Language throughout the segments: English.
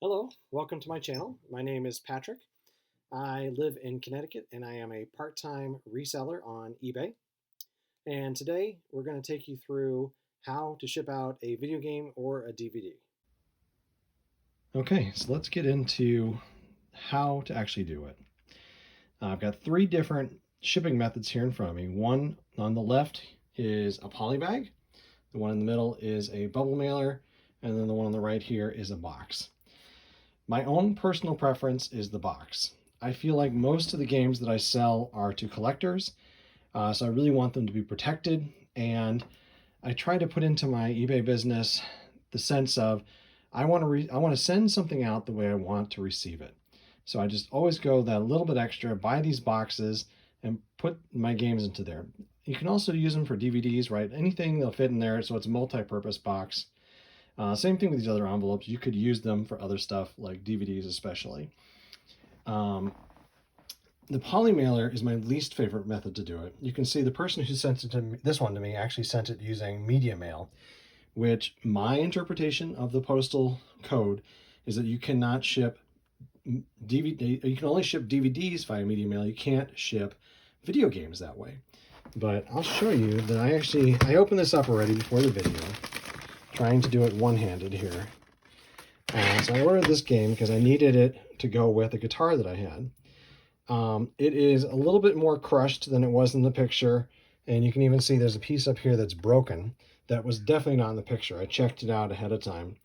Hello, welcome to my channel. My name is Patrick. I live in Connecticut and I am a part-time reseller on eBay. And today we're going to take you through how to ship out a video game or a DVD. Okay, so let's get into how to actually do it. I've got three different shipping methods here in front of me. One on the left is a polybag, the one in the middle is a bubble mailer, and then the one on the right here is a box. My own personal preference is the box. I feel like most of the games that I sell are to collectors, so I really want them to be protected, and I try to put into my eBay business the sense of I want to send something out the way I want to receive it. So I just always go that little bit extra, buy these boxes, and put my games into there. You can also use them for DVDs, right? Anything they'll fit in there, so it's a multi-purpose box. Same thing with these other envelopes. You could use them for other stuff like DVDs especially. The poly mailer is my least favorite method to do it. You can see the person who sent it to me, this one to me, actually sent it using media mail, which my interpretation of the postal code is that you cannot ship DVD, you can only ship DVDs via media mail. You can't ship video games that way. But I'll show you that I opened this up already before the video, trying to do it one-handed here. So I ordered this game because I needed it to go with a guitar that I had. It is a little bit more crushed than it was in the picture, and you can even see there's a piece up here that's broken. That was definitely not in the picture. I checked it out ahead of time.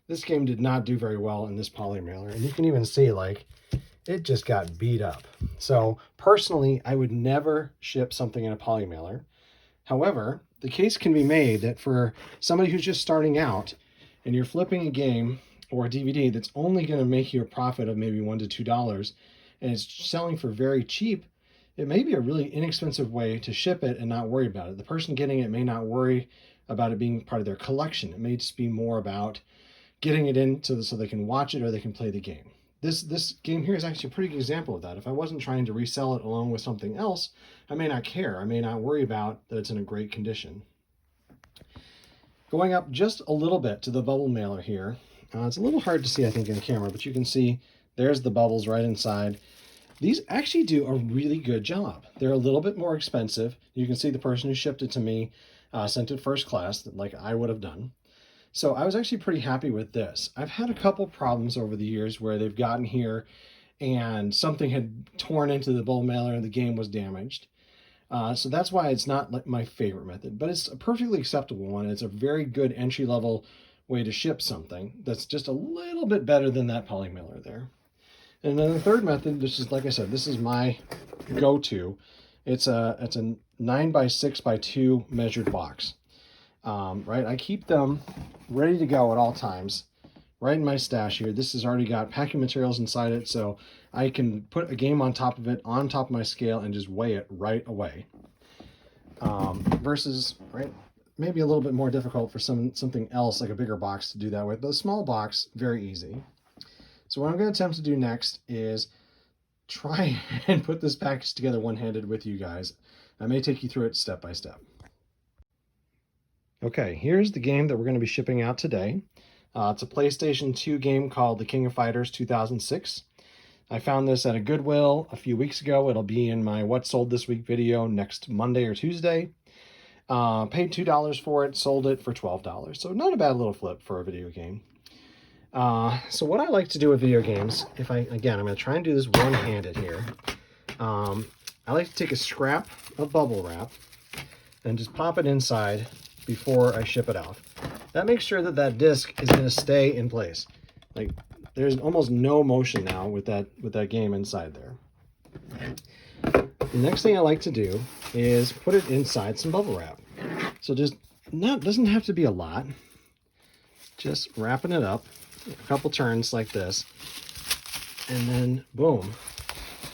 This game did not do very well in this poly mailer, and you can even see like it just got beat up. So personally, I would never ship something in a poly mailer. However, the case can be made that for somebody who's just starting out and you're flipping a game or a DVD that's only going to make you a profit of maybe $1 to $2 and it's selling for very cheap, it may be a really inexpensive way to ship it and not worry about it. The person getting it may not worry about it being part of their collection. It may just be more about getting it in so they can watch it or they can play the game. This game here is actually a pretty good example of that. If I wasn't trying to resell it along with something else, I may not care. I may not worry about that it's in a great condition. Going up just a little bit to the bubble mailer here. It's a little hard to see, I think, in the camera, but you can see there's the bubbles right inside. These actually do a really good job. They're a little bit more expensive. You can see the person who shipped it to me sent it first class, like I would have done. So I was actually pretty happy with this. I've had a couple problems over the years where they've gotten here and something had torn into the bubble mailer and the game was damaged. So that's why it's not like my favorite method, but it's a perfectly acceptable one. It's a very good entry-level way to ship something that's just a little bit better than that poly mailer there. And then the third method, this is, like I said, this is my go-to. It's a 9x6x2 measured box. Right, I keep them ready to go at all times right in my stash here. This has already got packing materials inside it, so I can put a game on top of it, on top of my scale, and just weigh it right away. Versus, right, maybe a little bit more difficult for something else, like a bigger box, to do that with. But a small box, very easy. So what I'm going to attempt to do next is try and put this package together one-handed with you guys. I may take you through it step by step. Okay, here's the game that we're going to be shipping out today. It's a PlayStation 2 game called The King of Fighters 2006. I found this at a Goodwill a few weeks ago. It'll be in my What Sold This Week video next Monday or Tuesday. Paid $2 for it, sold it for $12. So not a bad little flip for a video game. So what I like to do with video games, I'm going to try and do this one-handed here. I like to take a scrap of bubble wrap and just pop it inside before I ship it out. That makes sure that that disc is going to stay in place. Like there's almost no motion now with that game inside there. The next thing I like to do is put it inside some bubble wrap. So just doesn't have to be a lot. Just wrapping it up a couple turns like this, and then boom.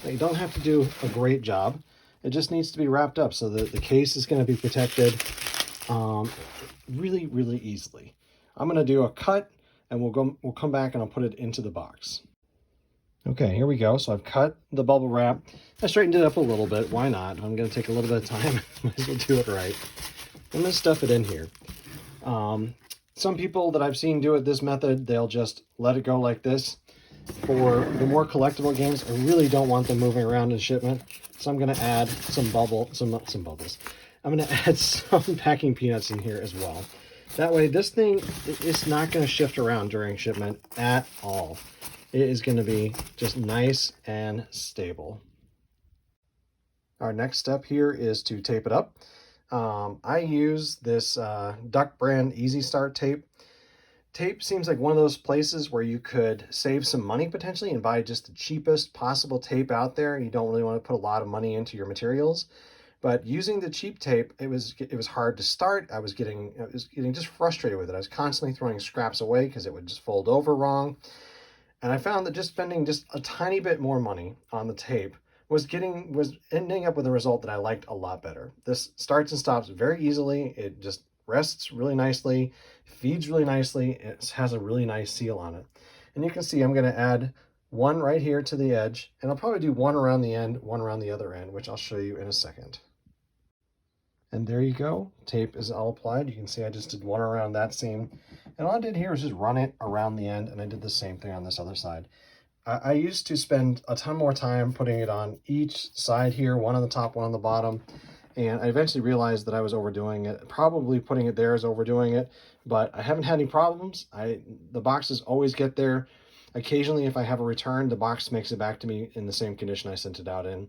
Now, you don't have to do a great job. It just needs to be wrapped up so that the case is going to be protected really, really easily. I'm going to do a cut and we'll come back and I'll put it into the box. Okay, here we go. So I've cut the bubble wrap. I straightened it up a little bit. Why not? I'm going to take a little bit of time. Might as well do it right. I'm going to stuff it in here. Some people that I've seen do it this method, they'll just let it go like this. For the more collectible games, I really don't want them moving around in shipment, so I'm going to add some bubbles. I'm going to add some packing peanuts in here as well. That way, this thing is not going to shift around during shipment at all. It is going to be just nice and stable. Our next step here is to tape it up. I use this Duck brand Easy Start tape. Tape seems like one of those places where you could save some money potentially and buy just the cheapest possible tape out there. You don't really want to put a lot of money into your materials. But using the cheap tape, it was hard to start. I was getting just frustrated with it. I was constantly throwing scraps away because it would just fold over wrong. And I found that just spending just a tiny bit more money on the tape was ending up with a result that I liked a lot better. This starts and stops very easily. It just rests really nicely, feeds really nicely. It has a really nice seal on it. And you can see I'm going to add one right here to the edge, and I'll probably do one around the end, one around the other end, which I'll show you in a second. And there you go. Tape is all applied. You can see I just did one around that seam. And all I did here was just run it around the end, and I did the same thing on this other side. I used to spend a ton more time putting it on each side here, one on the top, one on the bottom. And I eventually realized that I was overdoing it. Probably putting it there is overdoing it, but I haven't had any problems. The boxes always get there. Occasionally, if I have a return, the box makes it back to me in the same condition I sent it out in.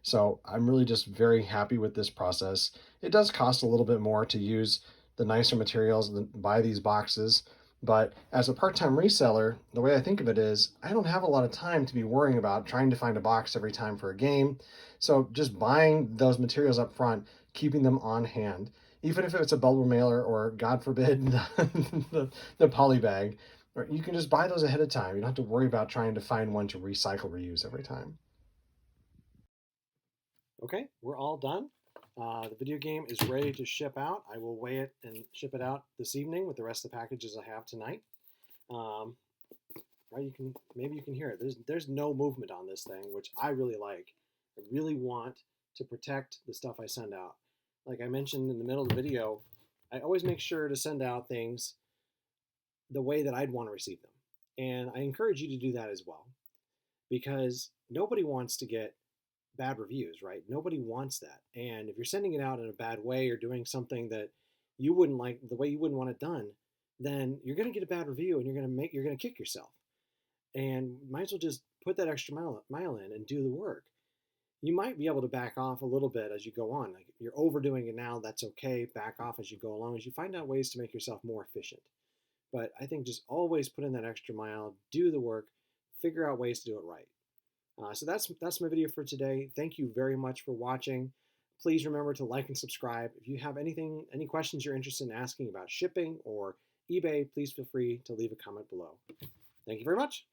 So I'm really just very happy with this process. It does cost a little bit more to use the nicer materials and buy these boxes, but as a part-time reseller, the way I think of it is I don't have a lot of time to be worrying about trying to find a box every time for a game. So just buying those materials up front, keeping them on hand, even if it's a bubble mailer or, God forbid, the poly bag, or you can just buy those ahead of time. You don't have to worry about trying to find one to recycle, reuse every time. Okay, we're all done. The video game is ready to ship out. I will weigh it and ship it out this evening with the rest of the packages I have tonight. Right, maybe you can hear it. There's no movement on this thing, which I really like. I really want to protect the stuff I send out. Like I mentioned in the middle of the video, I always make sure to send out things the way that I'd want to receive them. And I encourage you to do that as well, because nobody wants to get bad reviews, right? Nobody wants that. And if you're sending it out in a bad way or doing something that you wouldn't like, the way you wouldn't want it done, then you're going to get a bad review and you're going to kick yourself. And might as well just put that extra mile in and do the work. You might be able to back off a little bit as you go on. Like, you're overdoing it now, that's okay. Back off as you go along, as you find out ways to make yourself more efficient. But I think just always put in that extra mile, do the work, figure out ways to do it right. So that's my video for today. Thank you very much for watching. Please remember to like and subscribe. If you have any questions you're interested in asking about shipping or eBay, please feel free to leave a comment below. Thank you very much.